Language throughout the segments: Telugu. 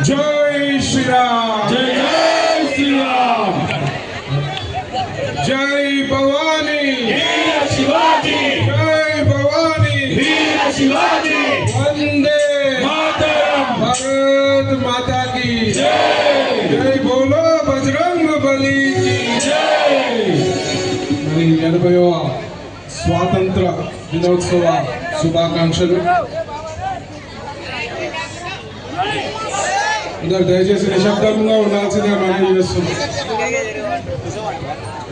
జై శ్రీరామ్ జై జై శ్రీరామ్ జై భవానీ వీర శివాజీ జై భవానీ వీర శివాజీ వందే మాతరం భారత్ మాతా की జై జై బోలో బజరంగ్ బలి की జై మరి 80వ స్వాతంత్ర దినోత్సవ శుభాకాంక్షలు. అందరు దయచేసి నిశ్శబ్దంగా ఉండాల్సిందిగా మనం చేస్తున్నాం.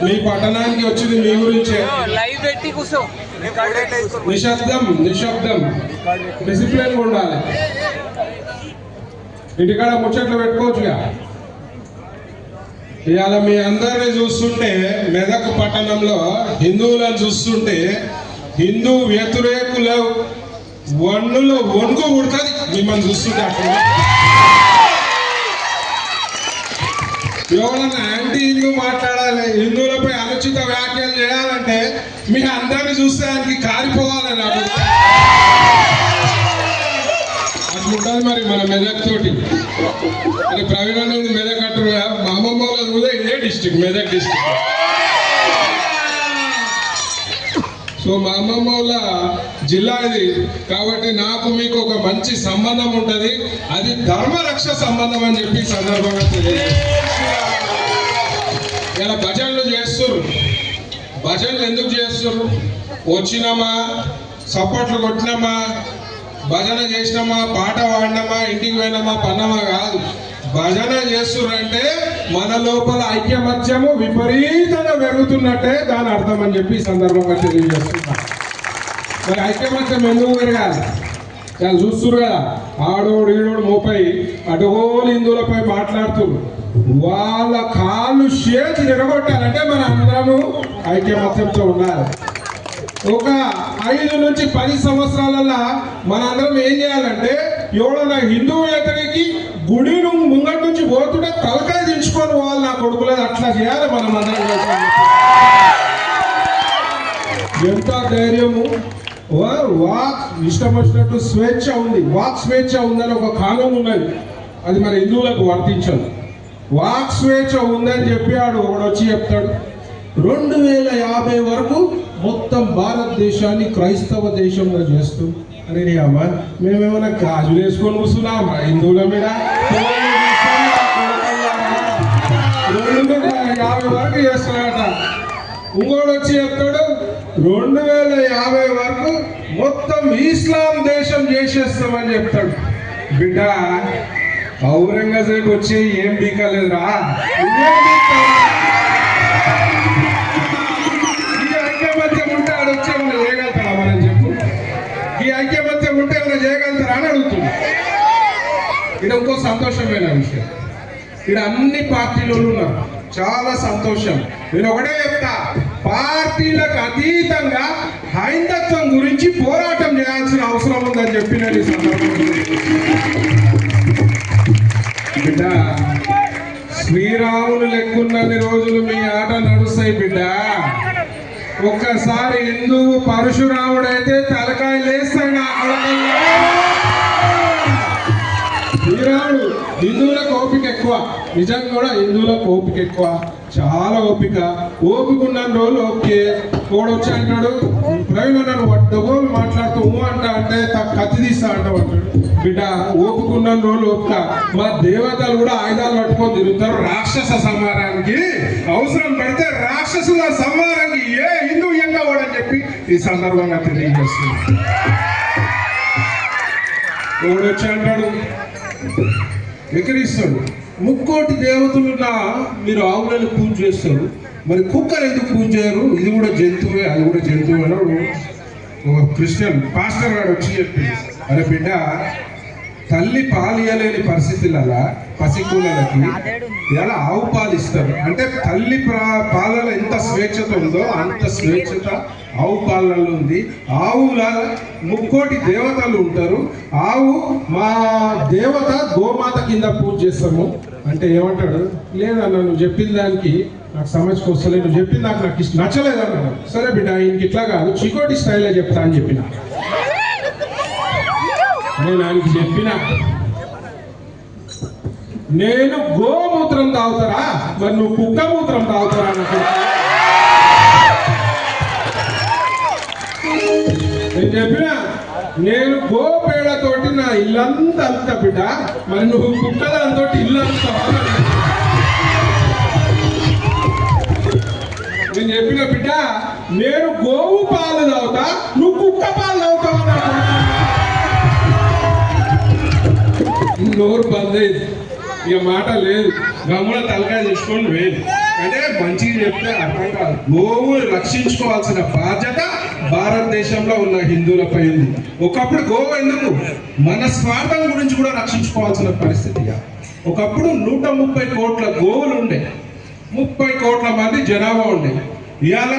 మీ పట్టణానికి వచ్చింది మీ గురించే. నిశ్శబ్దం నిశ్శబ్దం డిసిప్లిన్ ఉండాలి. ఇంటికాడ ముచ్చట్లు పెట్టుకోవచ్చుగా. ఇవాళ మీ అందరిని చూస్తుంటే మెదక్ పట్టణంలో హిందువులను చూస్తుంటే హిందూ వ్యతిరేకుల వన్నులో వణుకు పుడుతుంది మిమ్మల్ని చూస్తుంటే. అక్కడ ఎవరన్నా యాంటీ హిందూ మాట్లాడాలి, హిందువులపై అనుచిత వ్యాఖ్యలు చేయాలంటే మీ అందరిని చూస్తే ఆయనకి కారిపోవాలి. నాకు అట్లుంటుంది మరి మన మెదక్ తోటి. మరి ప్రవీణ్ అనేది మెదక్ అంటారు. మా అమ్మమ్మ వాళ్ళది కూడా ఇదే డిస్టిక్, మెదక్ డిస్టిక్. సో మా అమ్మమ్మ వాళ్ళ జిల్లా ఇది కాబట్టి నాకు మీకు ఒక మంచి సంబంధం ఉంటుంది. అది ధర్మరక్ష సంబంధం అని చెప్పి సందర్భంగా ఇలా భజనలు చేస్తుర్రు. భజనలు ఎందుకు చేస్తుర్రు? వచ్చినామా, సపోర్ట్లు కొట్టినామా, భజన చేసినామా, పాట పాడినామా, ఇంటికి పోయినామా, పన్నామా కాదు. భజన చేస్తుర్రంటే మన లోపల ఐక్యమత్యము విపరీతంగా పెరుగుతున్నట్టే దాని అర్థం అని చెప్పి ఈ సందర్భంగా తెలియజేస్తున్నా. మరి ఐక్యమత్యం ఎందుకు పెరగాలి? చాలా చూస్తున్నారు కదా, ఆడోడు ఈడోడు మోపై అటుగోలు హిందువులపై మాట్లాడుతున్నారు. వాళ్ళ కాళ్ళు చేతి నిలగొట్టాలంటే మన అందరము ఐక్యమత్యంతో ఉండాలి. ఒక 5 నుంచి 10 సంవత్సరాలలో మనందరం ఏం చేయాలంటే ఎవడన్నా హిందూ వ్యతిరేకి గుడి ముంగటి నుంచి పోతుంటే తలకాయ దించుకొని వాళ్ళు నా కొడుకులేదు అట్లా చేయాలి మనం అందరం. ఎంత ధైర్యము! వాక్ ఇష్టం వచ్చినట్టు స్వేచ్ఛ ఉంది, వాక్ స్వేచ్ఛ ఉందని ఒక కానూన్ ఉన్నది. అది మన హిందువులకు వర్తించదు. వాక్ స్వేచ్ఛ ఉందని చెప్పి ఒకడు వచ్చి చెప్తాడు 2050 వరకు మొత్తం భారతదేశాన్ని క్రైస్తవ దేశంగా చేస్తూ అని. అమ్మ మేమేమైనా గాజులు వేసుకొని కూర్చున్నామా హిందువుల మీద? 2050 వరకు చేస్తున్నాడట. ఇంకోటి వచ్చి చెప్తాడు 2050 వరకు మొత్తం ఇస్లాం దేశం చేసేస్తామని చెప్తాడు. బిడ్డ ఔరంగజేబు వచ్చి ఏం బీకలేదురా. ఈ ఐక్యమత్యం ఉంటే ఆడు వచ్చి ఏమైనా చేయగలుగుతారా మనం చెప్పు? ఈ ఐక్యమత్యం ఉంటే ఏమైనా చేయగలుగుతారా అని అడుగుతుంది. ఇది ఇంకో సంతోషమైన విషయం. ఇక్కడ అన్ని పార్టీలు ఉన్నారు, చాలా సంతోషం. నేను ఒకటే చెప్తా, పార్టీలకు అతీతంగా హైందత్వం గురించి పోరాటం చేయాల్సిన అవసరం ఉందని చెప్పి నేను ఈ సందర్భంలో బిడ్డ శ్రీరాములు లెక్కున్నన్ని రోజులు మీ ఆట నడుస్తాయి బిడ్డ. ఒక్కసారి హిందువు పరశురాముడైతే తలకాయ లేస్తాడు నా కొడుకల్లా. శ్రీరాముడు హిందువులకు ఓపిక ఎక్కువ, నిజంగా కూడా హిందువులకు ఓపిక ఎక్కువ, చాలా ఓపిక. ఓపిక ఉన్న రోజులు ఓకే. వచ్చి అంటాడు ప్రవీణ్ నన్ను డబ్బులు మాట్లాడుతూ అంటే కత్తి తీస్తా అంటాడు. బిడ్డ ఓపిక ఉన్న రోజులు ఓపిక. మా దేవతలు కూడా ఆయుధాలు పట్టుకొని తిరుగుతారు రాక్షస సంహారానికి. అవసరం పడితే రాక్షసుల సంహారానికి ఏ హిందూ ఎంగా అని చెప్పి ఈ సందర్భంగా తెలియజేస్తుంది. వచ్చి అంటాడు వికరిస్తాడు, 3 దేవతలున్నా మీరు ఆవులను పూజ చేస్తారు, మరి కుక్కలు ఎందుకు పూజ చేయరు? ఇది కూడా జంతువే, అది కూడా జంతువు అని ఒక క్రిస్టియన్ పాస్టర్ గారు వచ్చి చెప్పి, అరే బిడ్డ తల్లి పాలియలేని పరిస్థితులలో పసికూలకి ఎలా ఆవు పాలు ఇస్తారు అంటే తల్లి పాలలో ఎంత స్వేచ్ఛత ఉందో అంత స్వేచ్ఛత ఆవు పాలలో ఉంది. ఆవుల 3 దేవతలు ఉంటారు. ఆవు మా దేవత గోమాత కింద పూజ చేస్తాము అంటే ఏమంటాడు, లేదన్నా నువ్వు చెప్పిన దానికి నాకు సమస్యకు వస్తలేదు, నువ్వు చెప్పిన నాకు ఇష్టం నచ్చలేదు అన్నాడు. సరే బిడ్డ ఇంక ఇట్లా కాదు చికోటి స్టైల్లో చెప్తా అని చెప్పిన. నేను ఆయనకి చెప్పిన నేను గోమూత్రం తాగుతారా, మరి నువ్వు కుక్క మూత్రం తాగుతారా అన్నప్పుడు నేను చెప్పిన నేను గోపేడతోటి నా ఇల్లంతా అలుతా బిడ్డ, మరి నువ్వు కుక్క దాంతో ఇల్లు అలుతావా? నేను చెప్పిన బిడ్డ నేను గోవు పాలు తాగుతా, నువ్వు కుక్క పాలు తాగుతావా? నోరు బంద్ అయింది, ఇక మాట లేదు, గమ్మున తలకాయ తీసుకొని వేలు. అంటే మంచిగా చెప్తే అర్థం కాదు. గోవును రక్షించుకోవాల్సిన బాధ్యత భారతదేశంలో ఉన్న హిందువులపై ఉంది. ఒకప్పుడు గోవు ఎందుకు మన స్వార్థం గురించి కూడా రక్షించుకోవాల్సిన పరిస్థితి. ఒకప్పుడు 130 కోట్ల గోవులు ఉండే, 30 కోట్ల మంది జనాభా ఉండే. ఇవాళ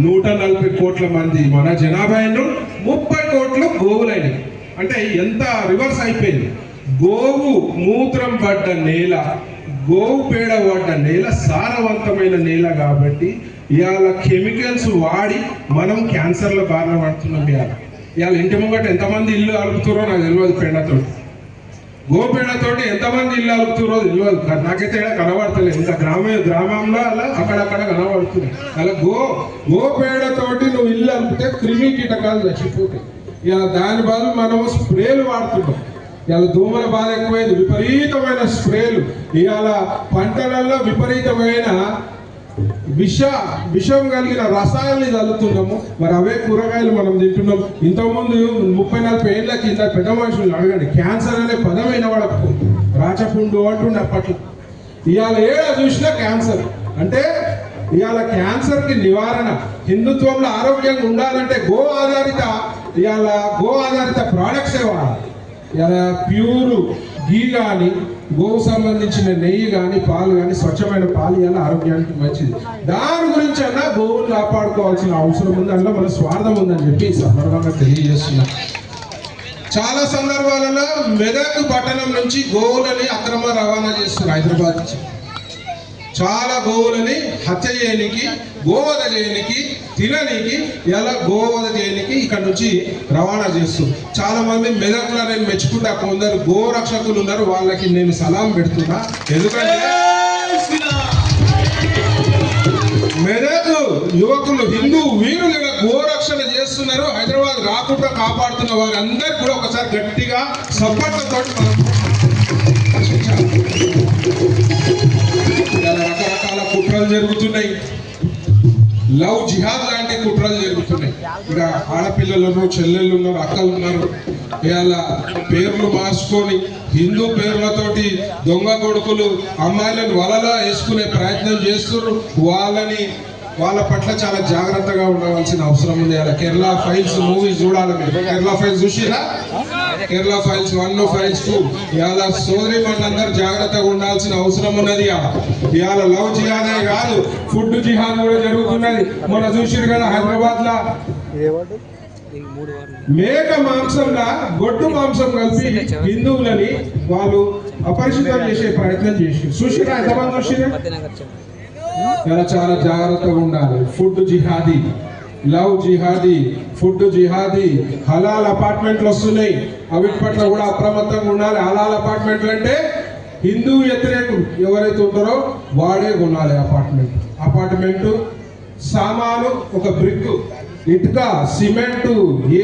140 కోట్ల మంది మన జనాభా అయిన 30 కోట్లు గోవులైనవి. అంటే ఎంత రివర్స్ అయిపోయింది. గోవు మూత్రం పడ్డ నేల, గోవు పేడ పడ్డ నేల సారవంతమైన నేల కాబట్టి ఇవాళ కెమికల్స్ వాడి మనం క్యాన్సర్ల బారిన పడుతున్నాం. ఇవాళ ఇంటి ముంగట ఎంతమంది ఇల్లు అలుపుతారో నాకు తెలియదు. పేడతో గోపేడతోటి ఎంతమంది ఇల్లు అలుపుతారో తెలియదు. నాకైతే కనబడతలేదు. ఇంకా గ్రామంలో అలా అక్కడక్కడ కనబడుతుంది. అలా గోపేడతోటి నువ్వు ఇల్లు అలిపితే క్రిమి కీటకాలు చచ్చిపోతాయి. ఇవాళ దాని బదులు మనం స్ప్రేలు వాడుతున్నాం. ఇవాళ దోమల బాధ ఎక్కువైంది, విపరీతమైన స్ప్రేలు. ఇవాళ పంటలలో విపరీతమైన విషం కలిగిన రసాయనాలు చల్లుతున్నాము. మరి అవే కూరగాయలు మనం తింటున్నాం. ఇంతకుముందు 30-40 ఏళ్ళ కింద పెద్ద మనుషులు అడగండి, క్యాన్సర్ అనే పదమైన వాడకు రాచపుండు అంటుండే అప్పట్లో. ఇవాళ ఏడా చూసినా క్యాన్సర్. అంటే ఇవాళ క్యాన్సర్కి నివారణ హిందుత్వంలో ఆరోగ్యంగా ఉండాలంటే గో ఆధారిత ప్రోడక్ట్సే వాడాలి. ఇలా ప్యూర్ ఘీ కానీ, గోవు సంబంధించిన నెయ్యి కానీ, పాలు కానీ, స్వచ్ఛమైన పాలు ఇలా ఆరోగ్యానికి మంచిది. దాని గురించి అన్నా గోవులు కాపాడుకోవాల్సిన అవసరం ఉంది. అందులో మన స్వార్థం ఉందని చెప్పి ఈ సందర్భంగా తెలియజేస్తున్నాం. చాలా సందర్భాలలో మెదక్ పట్టణం నుంచి గోవులని అక్రమ రవాణా చేస్తున్నారు. హైదరాబాద్ నుంచి చాలా గోవులని హత్య చేయడానికి, గోవధ చేయడానికి, తినడానికి, ఇలా గోవధ చేయడానికి ఇక్కడ నుంచి రవాణా చేస్తుంది. చాలా మంది మెదక్లో నేను మెచ్చుకుంటా, కొందరు గో రక్షకులు ఉన్నారు, వాళ్ళకి నేను సలాం పెడుతున్నా. ఎందుకంటే మెదక్ యువకులు, హిందూ వీరులు గోరక్షణ చేస్తున్నారు. హైదరాబాద్ రాకుండా కాపాడుతున్న వారందరికీ కూడా ఒకసారి గట్టిగా సపోర్ట్లతో రకరకాల కుట్రలు జరుగుతున్నాయి. లవ్ జిహాద్ లాంటి కుట్రలు జరుగుతున్నాయి. ఇక ఆడపిల్లలు ఉన్నారు, చెల్లెళ్ళు ఉన్నారు, అక్కలు ఉన్నారు. ఇవాళ పేర్లు మార్చుకొని హిందూ పేర్లతోటి దొంగ కొడుకులు అమ్మాయిలను వలలో వేసుకునే ప్రయత్నం చేస్తున్నారు. వాళ్ళ పట్ల చాలా జాగ్రత్తగా ఉండవలసిన అవసరం ఉంది. అలా కేరళ ఫైల్స్ మూవీ చూడాలి మీరు. కేరళ ఫైల్స్ చూసిరా? Kerala files 1, files 2. ఇవాళ సోదరి మనందరూ జాగ్రత్తగా ఉండాల్సిన అవసరం ఉన్నది. ఇవాళ లవ్ జిహాదే కాదు, ఫుడ్ జిహాద్ కూడా జరుగుతున్నది. మొన్న చూసిరు కదా హైదరాబాద్ లా మేక మాంసంలా గొడ్డు మాంసం కలిపి హిందువులని వాళ్ళు అపరిచితం చేసే ప్రయత్నం చేసి చూసిరా? ఎంతమంది చూసిరా? ఇలా చాలా జాగ్రత్తగా ఉండాలి. ఫుడ్ జిహాదీ, లవ్ జిహాదీ, ఫుడ్ జిహాదీ, హలాల్ అపార్ట్మెంట్లు వస్తున్నాయి. అవిటి పట్ల కూడా అప్రమత్తంగా ఉండాలి. హలాల్ అపార్ట్మెంట్లు అంటే హిందూ వ్యతిరేకులు ఎవరైతే ఉంటారో వాడే కొనాలి అపార్ట్మెంట్ సామాను. ఒక బ్రిక్, ఇటుక, సిమెంటు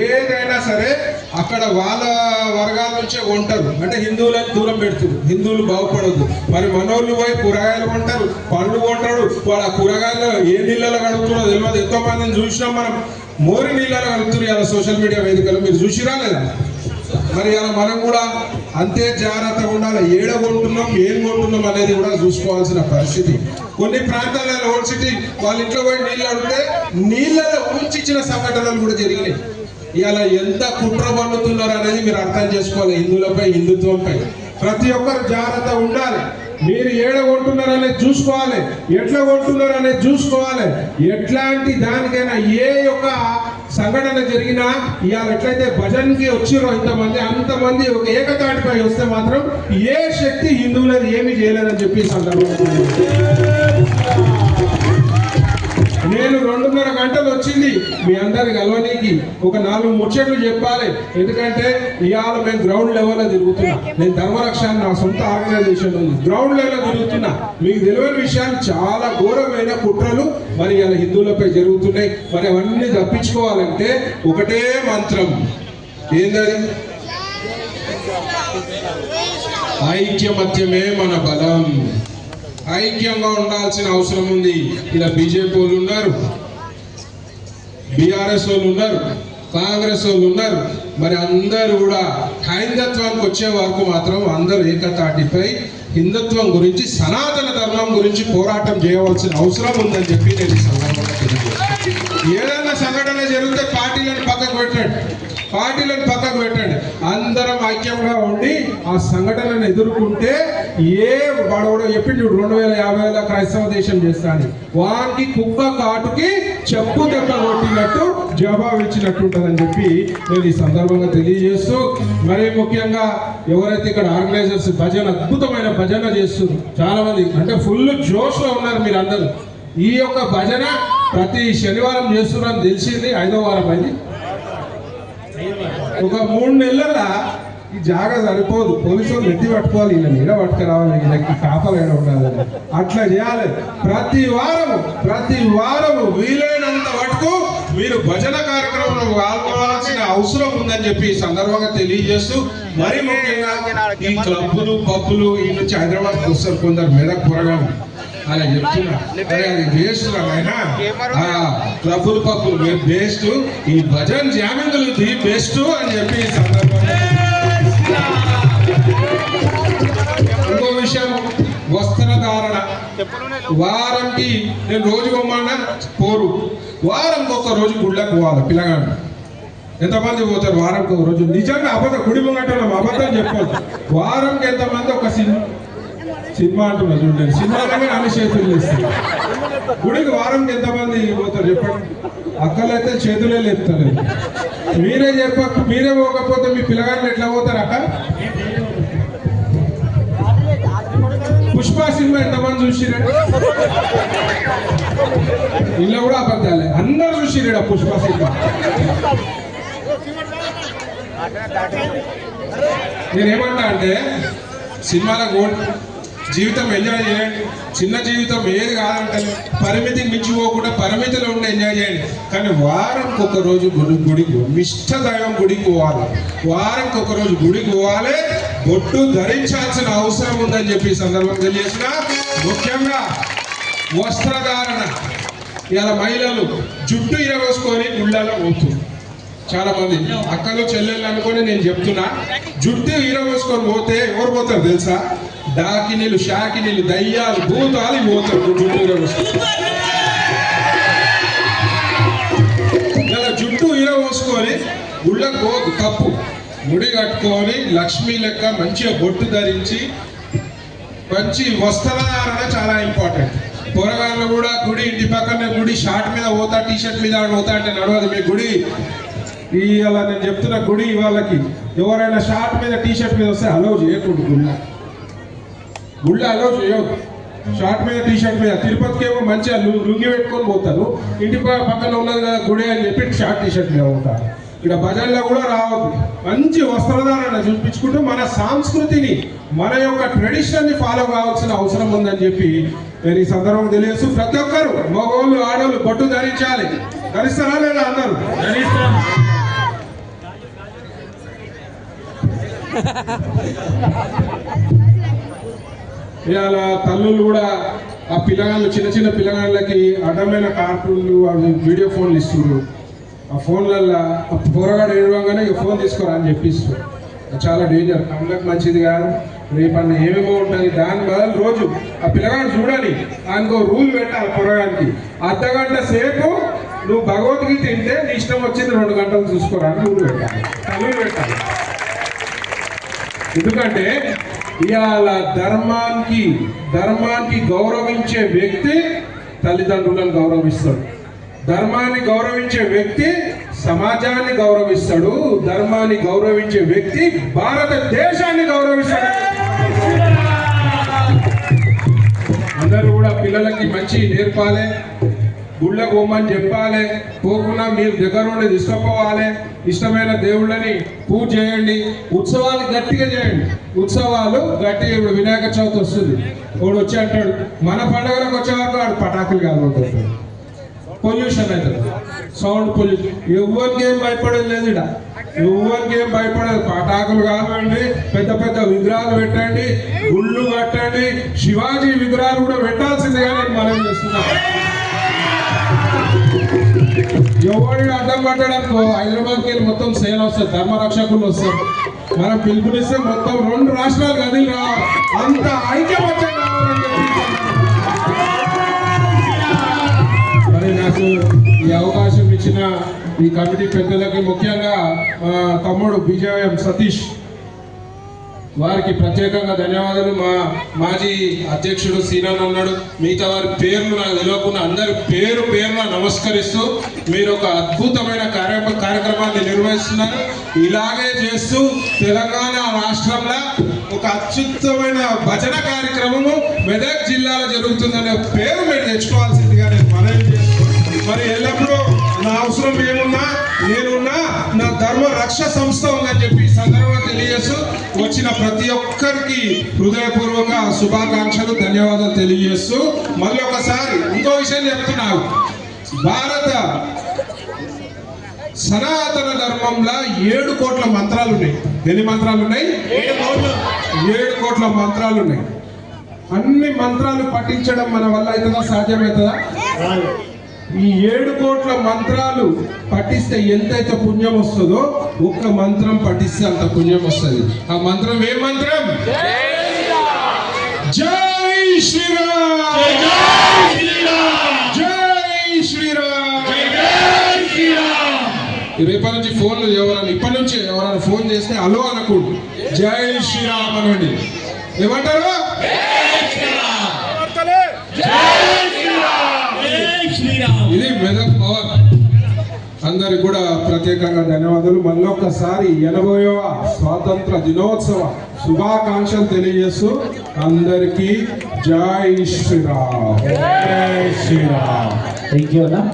ఏదైనా సరే అక్కడ వాళ్ళ వర్గాల నుంచే కొంటారు. అంటే హిందువులకు దూరం పెడుతుంది, హిందువులు బాగుపడద్దు. మరి మనోళ్ళు పోయి కూరగాయలు కొంటారు, పండ్లు కొంటాడు. వాడు ఆ కూరగాయలు ఏ నీళ్ళలో కడుగుతున్నారో తెలియదు. ఎంతో మందిని చూసినాం మనం, మోరి నీళ్ళలో కడుగుతున్నారు ఇలా సోషల్ మీడియా వేదికలు. మీరు చూసిరా లేదా? మరి అలా మనం కూడా అంతే జాగ్రత్తగా ఉండాలి. ఏడ కొంటున్నాం, ఏం కొంటున్నాం అనేది కూడా చూసుకోవాల్సిన పరిస్థితి. కొన్ని ప్రాంతాలలో ఓల్డ్ సిటీ వాళ్ళ ఇంట్లో పోయి నీళ్ళు అడిగితే నీళ్ళలో ఉంచిన సంఘటనలు కూడా జరిగినాయి. ఇవాళ ఎంత కుట్ర పన్నుతున్నారు అనేది మీరు అర్థం చేసుకోవాలి. హిందువులపై, హిందుత్వంపై ప్రతి ఒక్కరు జాగ్రత్త ఉండాలి. మీరు ఏడ కొంటున్నారు అనేది చూసుకోవాలి, ఎట్లా కొంటున్నారు అనేది చూసుకోవాలి. ఎట్లాంటి దానికైనా ఏ యొక్క సంఘటన జరిగినా ఇవాళ ఎట్లయితే భజన్కి వచ్చిరో ఇంతమంది, అంతమంది ఒక ఏకతాటిపై వస్తే మాత్రం ఏ శక్తి హిందువులను ఏమీ చేయలేదని చెప్పి సందర్భంగా నేను 2.5 గంటలు వచ్చింది మీ అందరి కలవనీకి, ఒక 4 ముచ్చట్లు చెప్పాలి. ఎందుకంటే ఇవాళ మేము గ్రౌండ్ లెవెల్లో తిరుగుతున్నా. నేను ధర్మరక్ష నా సొంత ఆర్గనైజేషన్ ఉంది, గ్రౌండ్ లెవెల్లో తిరుగుతున్నా. మీకు తెలియని విషయాలు చాలా ఘోరమైన కుట్రలు మరి ఇలా హిందువులపై జరుగుతున్నాయి. మరి అవన్నీ తప్పించుకోవాలంటే ఒకటే మంత్రం, ఏంటది? ఐక్యమత్యమే మన బలం. ఐక్యంగా ఉండాల్సిన అవసరం ఉంది. ఇలా బీజేపీ వాళ్ళు ఉన్నారు, బీఆర్ఎస్ వాళ్ళు ఉన్నారు, కాంగ్రెస్ వాళ్ళు ఉన్నారు. మరి అందరూ కూడా హైందత్వానికి వచ్చే వరకు మాత్రం అందరూ ఏకతాటిపై హిందుత్వం గురించి, సనాతన ధర్మం గురించి పోరాటం చేయవలసిన అవసరం ఉందని చెప్పి నేను ఈ సందర్భంగా తెలియజేస్తాను. ఏదైనా సంఘటన జరిగితే పార్టీలను పక్కకు పెట్టండి. అందరం ఐక్యంగా ఉండి ఆ సంఘటనను ఎదుర్కొంటే వాడు చెప్పిండు 2050 క్రైస్తవ దేశం చేస్తాను, వారికి కుక్క కాటుకి చెప్పు దెబ్బ కొట్టినట్టు జవాబు ఇచ్చినట్టు ఉంటుందని చెప్పి నేను ఈ సందర్భంగా తెలియజేస్తూ, మరీ ముఖ్యంగా ఎవరైతే ఇక్కడ ఆర్గనైజర్స్ అద్భుతమైన భజన చేస్తున్నారు, చాలా మంది అంటే ఫుల్ జోష్లో ఉన్నారు మీరు అందరూ. ఈ యొక్క భజన ప్రతి శనివారం చేస్తున్నారని తెలిసింది, 5వ వారం అయింది. ఒక 3 నెలల ఈ జాగా సరిపోదు, పోలీసు వాళ్ళు ఎత్తి పట్టుకోవాలి, ఇలా నీడ పట్టుకురావాలి, వీళ్ళకి కాపలు ఏడ ఉండాలని అట్లా చేయాలి. ప్రతి వారము వీలైనంత వరకు మీరు భజన కార్యక్రమంలో పాల్గొనాల్సిన అవసరం ఉందని చెప్పి ఈ సందర్భంగా తెలియజేస్తూ, మరీ ముఖ్యంగా ఈ క్లబ్బులు పబ్బులు ఈ నుంచి హైదరాబాద్కి వస్తారు కొందరు మెదక్ పొరగాను అలా చెప్తున్నా. అది వేస్ట్ అయినా క్లబ్బులు పబ్బులు బేస్ట్, ఈ భజన్ జామింగులు ది బెస్ట్ అని చెప్పి ఈ సందర్భంగా. ఇంకో విషయం, వస్త్రధారణ. వారంకి నేను రోజు కొమ్మన్నా పోరు, వారంకి ఒక రోజు గుళ్ళకు పోవాలి. పిల్లగాడు ఎంతమంది పోతారు వారంకి ఒక రోజు? నిజంగా అబద్ధం, గుడి ముంగట్టున్నాం, అబద్ధం చెప్పదు. వారంకి ఎంతమంది? ఒక సినిమా అంటున్నా చూడండి, సినిమాలోనే అన్ని చేతులు ఇస్తారు. గుడికి వారంకి ఎంతమంది పోతారు చెప్పండి? అక్కలైతే చేతులే లేపుతారు. మీరే పోకపోతే మీ పిల్లగాళ్ళు ఎట్లా పోతారు అక్క? పుష్ప సినిమా ఎంతమంది చూసిరండి? ఇలా కూడా అబద్ధాలే, అందరూ చూసిరా పుష్ప సినిమా. నేనేమంటా అంటే సినిమాలకు జీవితం ఎంజాయ్ చేయండి, చిన్న జీవితం ఏది కాదంటే పరిమితికి మించిపోకుండా పరిమితిలో ఉండి ఎంజాయ్ చేయండి. కానీ వారంకి ఒక రోజు గుడికి, ఇష్ట దైవం గుడికి పోవాలి, వారంకి ఒక రోజు గుడికి పోవాలి. బొట్టు ధరించాల్సిన అవసరం ఉందని చెప్పి సందర్భం తెలియజేసిన. ముఖ్యంగా వస్త్రధారణ. ఇలా మహిళలు జుట్టు ఇరవేసుకొని గుళ్ళలో పోతుంది. చాలా మంది అక్కలు చెల్లెళ్ళు అనుకొని నేను చెప్తున్నా, జుట్టు ఇరవేసుకొని పోతే ఎవరు పోతారు తెలుసా? డాకినీలు, షాకినీలు, దయ్యాలు, భూతాలు పోతారు జుట్టు ఇరవేసుకొని. ఇలా జుట్టు ఇరవేసుకొని గుళ్ళకు పోదు, తప్పు. ముడి కట్టుకొని లక్ష్మీ లెక్క మంచిగా బొట్టు ధరించి మంచి వస్త్రధారణ చాలా ఇంపార్టెంట్. పొరగాళ్ళు కూడా గుడి ఇంటి పక్కనే గుడి షార్ట్ మీద పోతా, టీషర్ట్ మీద పోతా అంటే నడవదు. మీ గుడి ఇవాళ నేను చెప్తున్న గుడి వాళ్ళకి ఎవరైనా షార్ట్ మీద టీషర్ట్ మీద వస్తే అలౌ చేయకూడదు. గుళ్ళ అలౌ చేయవద్దు. షార్ట్ మీద టీషర్ట్ మీద తిరుపతికి ఏమో మంచిగా లుంగి పెట్టుకొని పోతారు, ఇంటి పక్కన ఉన్నది కదా గుడి అని చెప్పి షార్ట్ టీషర్ట్ మీద ఉంటారు. ఇక్కడ భజనలో కూడా రావద్దు. మంచి వస్త్రధారణ చూపించుకుంటూ మన సంస్కృతిని, మన యొక్క ట్రెడిషన్ని ఫాలో కావాల్సిన అవసరం ఉందని చెప్పి నేను ఈ సందర్భం తెలియజేస్తూ, ప్రతి ఒక్కరు మగవాళ్ళు ఆడవాళ్ళు బొట్టు ధరించాలి. ధరిస్తారా లేదా? అందరూ ఇవాళ తల్లులు కూడా ఆ పిల్లగాళ్ళు, చిన్న పిల్లగాళ్ళకి అడ్డమైన కార్టూన్లు అవి వీడియో ఫోన్లు ఇస్తున్నారు. ఆ ఫోన్లల్లో పొరగాడు ఏడవగానే ఇక ఫోన్ తీసుకోరా అని చెప్పిస్తారు. చాలా డేంజర్, కళ్ళకి మంచిది కాదు. రేపన్న ఏమేమో ఉంటుంది. దాని బదులు రోజు ఆ పిల్లగాడు చూడాలి, దానికి రూల్ పెట్టాలి. పొరగానికి అర్ధగంట సేపు నువ్వు భగవద్గీత తింటే నీ ఇష్టం వచ్చింది 2 గంటలు చూసుకోరా అని రూల్ పెట్టాలి, తల్లులు పెట్టాలి. ఎందుకంటే ఇవాళ ధర్మానికి గౌరవించే వ్యక్తి తల్లిదండ్రులను గౌరవిస్తాడు. ధర్మాన్ని గౌరవించే వ్యక్తి సమాజాన్ని గౌరవిస్తాడు. ధర్మాన్ని గౌరవించే వ్యక్తి భారతదేశాన్ని గౌరవిస్తాడు. అందరూ కూడా పిల్లలకి మంచి నేర్పాలి. గుళ్ళకు పోమని చెప్పాలి, పోకుండా మీరు దగ్గర ఉండి తీసుకుపోవాలి, ఇష్టమైన దేవుళ్ళని పూజ చేయండి, ఉత్సవాలు గట్టిగా చేయండి. ఉత్సవాలు గట్టిగా, ఇప్పుడు వినాయక చవితి వస్తుంది, వాడు వచ్చి అంటాడు మన పండుగలకు వచ్చే వరకు వాడు పటాకులు కాలుతుంటాడు, పొల్యూషన్ అవుతుంది, సౌండ్ పొల్యూషన్. ఎవరికి ఏం భయపడేది లేదు, ఇక్కడ ఎవరికి ఏం భయపడేది. పటాకులు కావండి, పెద్ద పెద్ద విగ్రహాలు పెట్టండి, గుళ్ళు కట్టండి, శివాజీ విగ్రహాలు కూడా పెట్టాల్సిందిగా నేను మనం చేస్తున్నాను. ఎవరిని అడ్డం పట్టడానికి హైదరాబాద్కి వెళ్ళి మొత్తం సేన వస్తారు, ధర్మరక్షకులు వస్తారు. మనం పిలుపునిస్తే మొత్తం 2 రాష్ట్రాలు కదిలి రావాలి, అంత ఐక్యమత్యం కావాలని చెప్పి మరి నాకు ఈ అవకాశం ఇచ్చిన ఈ కమిటీ పెద్దలకి, ముఖ్యంగా మా తమ్ముడు బిజేఎం సతీష్ వారికి ప్రత్యేకంగా ధన్యవాదాలు. మా మాజీ అధ్యక్షుడు సీనాన్ ఉన్నాడు, మిగతా వారి పేర్లు నాకు తెలియకుండా అందరి పేరున నమస్కరిస్తూ మీరు ఒక అద్భుతమైన కార్యక్రమాన్ని నిర్వహిస్తున్నారు. ఇలాగే చేస్తూ తెలంగాణ రాష్ట్రంలో ఒక అత్యుత్తమైన భజన కార్యక్రమము మెదక్ జిల్లాలో జరుగుతుందనే పేరు మీరు తెచ్చుకోవాల్సిందిగా నేను మనవి చేస్తున్నాను. మరి ఎల్లప్పుడూ నా అవసరం ఏమున్నా నేనున్నా, నా ధర్మ రక్ష సంస్థ ఉందని చెప్పి ఈ సందర్భంగా తెలియజేస్తూ వచ్చిన ప్రతి ఒక్కరికి హృదయపూర్వక శుభాకాంక్షలు, ధన్యవాదాలు తెలియజేస్తూ మళ్ళీ ఒకసారి ఇంకో విషయం చెప్తున్నాను. భారత సనాతన ధర్మంలో 7 కోట్ల మంత్రాలు ఉన్నాయి. ఎన్ని మంత్రాలు ఉన్నాయి? 7 కోట్ల మంత్రాలు ఉన్నాయి. అన్ని మంత్రాలు పఠించడం మన వల్ల అవుతుందా? సాధ్యమవుతుందా? ఈ 7 కోట్ల మంత్రాలు పఠిస్తే ఎంతైతే పుణ్యం వస్తుందో, ఒక్క మంత్రం పఠిస్తే అంత పుణ్యం వస్తుంది. ఆ మంత్రం ఏ మంత్రం? జై శ్రీరామ్, జై శ్రీరామ్. రేపటి నుంచి ఫోన్లు ఇప్పటి నుంచి ఎవరైనా ఫోన్ చేస్తే అలో అనకూడదు, జై శ్రీరామ్ అనండి. ఏమంటారు? ఇది మెదక్ పవర్. అందరికి కూడా ప్రత్యేకంగా ధన్యవాదాలు. మళ్ళొక్కసారి 80వ స్వాతంత్ర దినోత్సవ శుభాకాంక్షలు తెలియజేస్తూ అందరికీ జై శ్రీరామ్, జై శ్రీరామ్.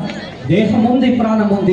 దేహం ఉంది, ప్రాణం ఉంది.